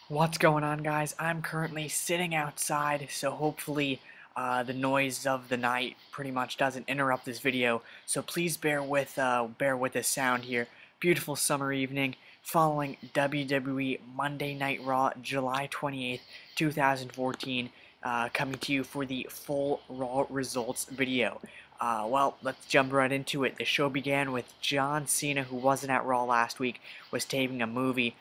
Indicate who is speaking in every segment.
Speaker 1: What's going on, guys? I'm currently sitting outside, so hopefully the noise of the night pretty much doesn't interrupt this video. So please bear with this sound here. Beautiful summer evening following WWE Monday Night Raw, July 28th, 2014, coming to you for the full Raw results video. Well, let's jump right into it. The show began with John Cena, who wasn't at Raw last week, was taping a movie,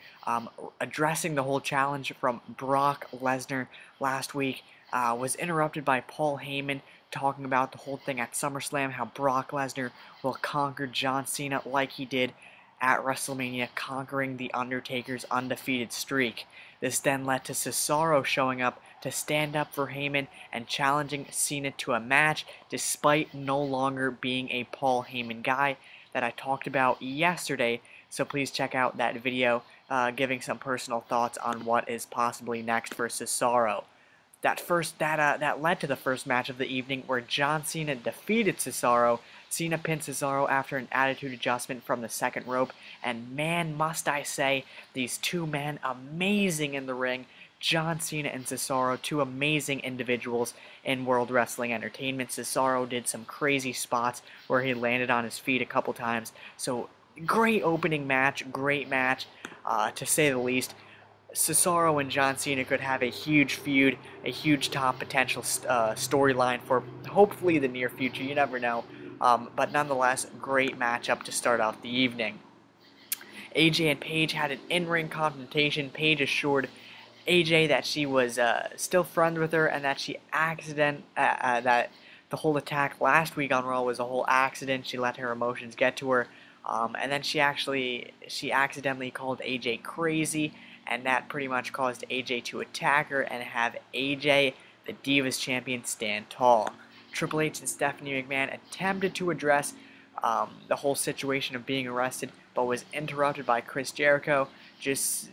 Speaker 1: addressing the whole challenge from Brock Lesnar last week. Was interrupted by Paul Heyman talking about the whole thing at Summerslam, how Brock Lesnar will conquer John Cena like he did at WrestleMania, conquering The Undertaker's undefeated streak. This then led to Cesaro showing up to stand up for Heyman and challenging Cena to a match, despite no longer being a Paul Heyman guy that I talked about yesterday. So please check out that video giving some personal thoughts on what is possibly next for Cesaro. That led to the first match of the evening, where John Cena defeated Cesaro. Cena pinned Cesaro after an attitude adjustment from the second rope, and man, must I say, these two men amazing in the ring. John Cena and Cesaro, two amazing individuals in World Wrestling Entertainment. Cesaro did some crazy spots where he landed on his feet a couple times. So great opening match, great match, to say the least. Cesaro and John Cena could have a huge feud, a huge top potential storyline for hopefully the near future. You never know. But nonetheless, great matchup to start off the evening. AJ and Paige had an in-ring confrontation. Paige assured AJ that she was still friends with her, and that that the whole attack last week on Raw was a whole accident. She let her emotions get to her, and then she accidentally called AJ crazy, and that pretty much caused AJ to attack her and have AJ, the Divas Champion, stand tall. Triple H and Stephanie McMahon attempted to address the whole situation of being arrested, but was interrupted by Chris Jericho, just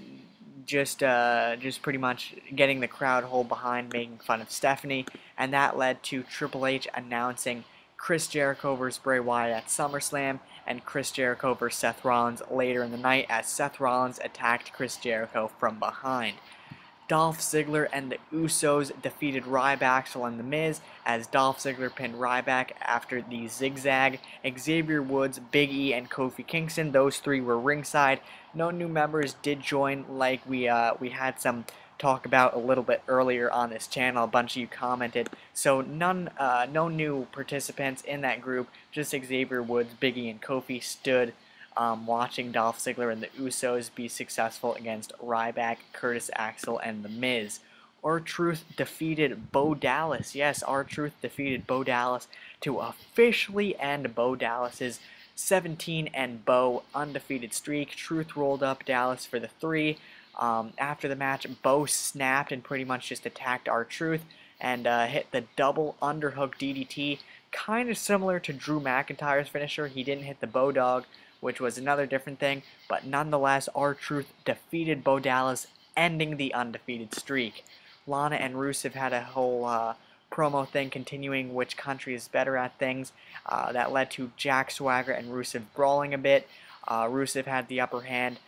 Speaker 1: pretty much getting the crowd whole behind, making fun of Stephanie, and that led to Triple H announcing Chris Jericho vs. Bray Wyatt at SummerSlam, and Chris Jericho vs. Seth Rollins later in the night, as Seth Rollins attacked Chris Jericho from behind. Dolph Ziggler and the Usos defeated Ryback and The Miz, as Dolph Ziggler pinned Ryback after the zigzag. Xavier Woods, Big E, and Kofi Kingston, those three were ringside. No new members did join, like we had some talk about a little bit earlier on this channel. A bunch of you commented, so no new participants in that group. Just Xavier Woods, Big E, and Kofi stood watching Dolph Ziggler and the Usos be successful against Ryback, Curtis Axel, and The Miz. R-Truth defeated Bo Dallas. Yes, R-Truth defeated Bo Dallas to officially end Bo Dallas's 17 and Bo undefeated streak. Truth rolled up Dallas for the 3. After the match, Bo snapped and pretty much just attacked R-Truth and hit the double underhook DDT, kind of similar to Drew McIntyre's finisher. He didn't hit the Bo Dog, which was another different thing, but nonetheless, R-Truth defeated Bo Dallas, ending the undefeated streak. Lana and Rusev had a whole promo thing continuing which country is better at things. That led to Jack Swagger and Rusev brawling a bit. Rusev had the upper hand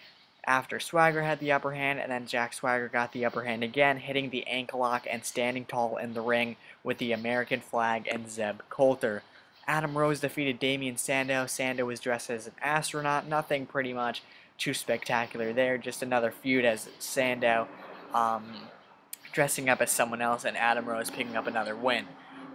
Speaker 1: after Swagger had the upper hand, and then Jack Swagger got the upper hand again, hitting the ankle lock and standing tall in the ring with the American flag and Zeb Coulter. Adam Rose defeated Damien Sandow. Sandow was dressed as an astronaut. Nothing pretty much too spectacular there. Just another feud as Sandow dressing up as someone else, and Adam Rose picking up another win.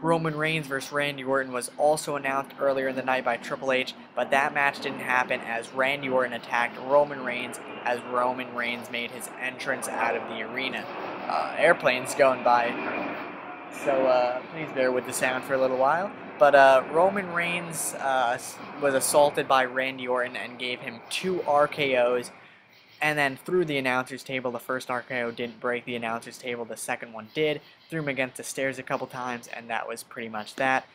Speaker 1: Roman Reigns vs. Randy Orton was also announced earlier in the night by Triple H, but that match didn't happen as Randy Orton attacked Roman Reigns as Roman Reigns made his entrance out of the arena. Airplanes going by, so please bear with the sound for a little while. But Roman Reigns was assaulted by Randy Orton and gave him 2 RKOs, and then threw the announcer's table. The first RKO didn't break the announcer's table, the second one did. Threw him against the stairs a couple times, and that was pretty much that.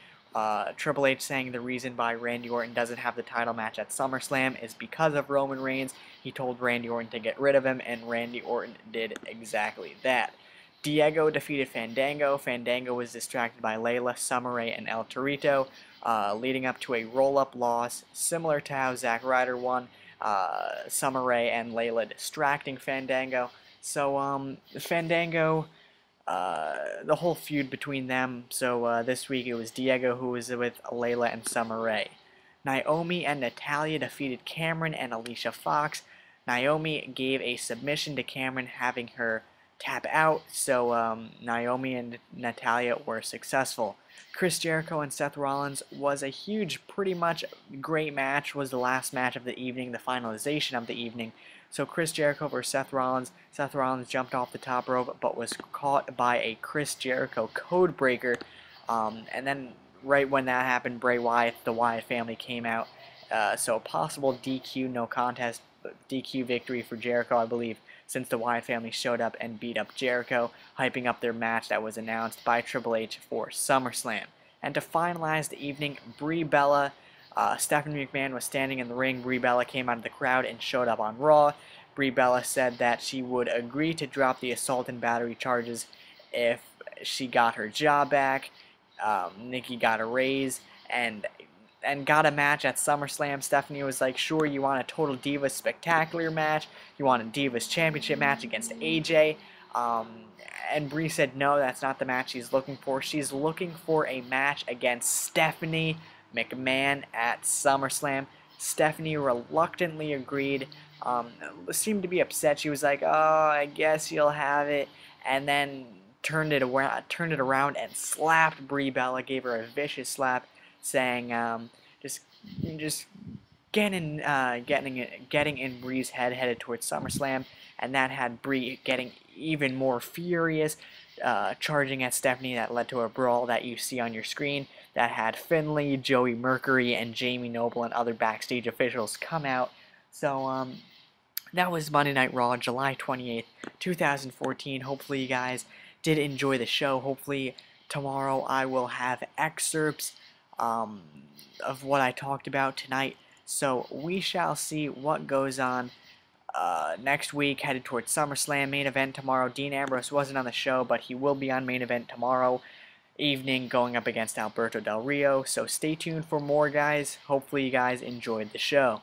Speaker 1: Triple H saying the reason why Randy Orton doesn't have the title match at SummerSlam is because of Roman Reigns. He told Randy Orton to get rid of him, and Randy Orton did exactly that. Diego defeated Fandango. Fandango was distracted by Layla, Summer Rae, and El Torito, leading up to a roll-up loss, similar to how Zack Ryder won. Summer Rae and Layla distracting Fandango. So Fandango, the whole feud between them. So this week it was Diego who was with Layla and Summer Rae. Naomi and Natalya defeated Cameron and Alicia Fox. Naomi gave a submission to Cameron, having her tap out, so Naomi and Natalya were successful. Chris Jericho and Seth Rollins was a huge, pretty much great match, was the last match of the evening, the finalization of the evening. So Chris Jericho versus Seth Rollins. Seth Rollins jumped off the top rope, but was caught by a Chris Jericho code breaker. And then right when that happened, Bray Wyatt, the Wyatt family came out. So possible DQ, no contest, DQ victory for Jericho, I believe, since the Wyatt family showed up and beat up Jericho, hyping up their match that was announced by Triple H for SummerSlam. And to finalize the evening, Brie Bella, Stephanie McMahon was standing in the ring. Brie Bella came out of the crowd and showed up on Raw. Brie Bella said that she would agree to drop the assault and battery charges if she got her job back. Nikki got a raise and got a match at SummerSlam. Stephanie was like, sure, you want a Total Divas Spectacular match, you want a Divas Championship match against AJ, and Brie said no, that's not the match she's looking for. She's looking for a match against Stephanie McMahon at SummerSlam. Stephanie reluctantly agreed, seemed to be upset. She was like, oh, I guess you'll have it, and then turned it around and slapped Brie Bella, gave her a vicious slap, saying, just getting in Brie's head, headed towards SummerSlam, and that had Brie getting even more furious, charging at Stephanie. That led to a brawl that you see on your screen that had Finlay, Joey Mercury, and Jamie Noble and other backstage officials come out. So that was Monday Night Raw, July 28th, 2014. Hopefully you guys did enjoy the show. Hopefully tomorrow I will have excerpts of what I talked about tonight. So we shall see what goes on next week, headed towards SummerSlam. Main event tomorrow. Dean Ambrose wasn't on the show, but he will be on main event tomorrow evening, going up against Alberto Del Rio. So stay tuned for more, guys. Hopefully you guys enjoyed the show.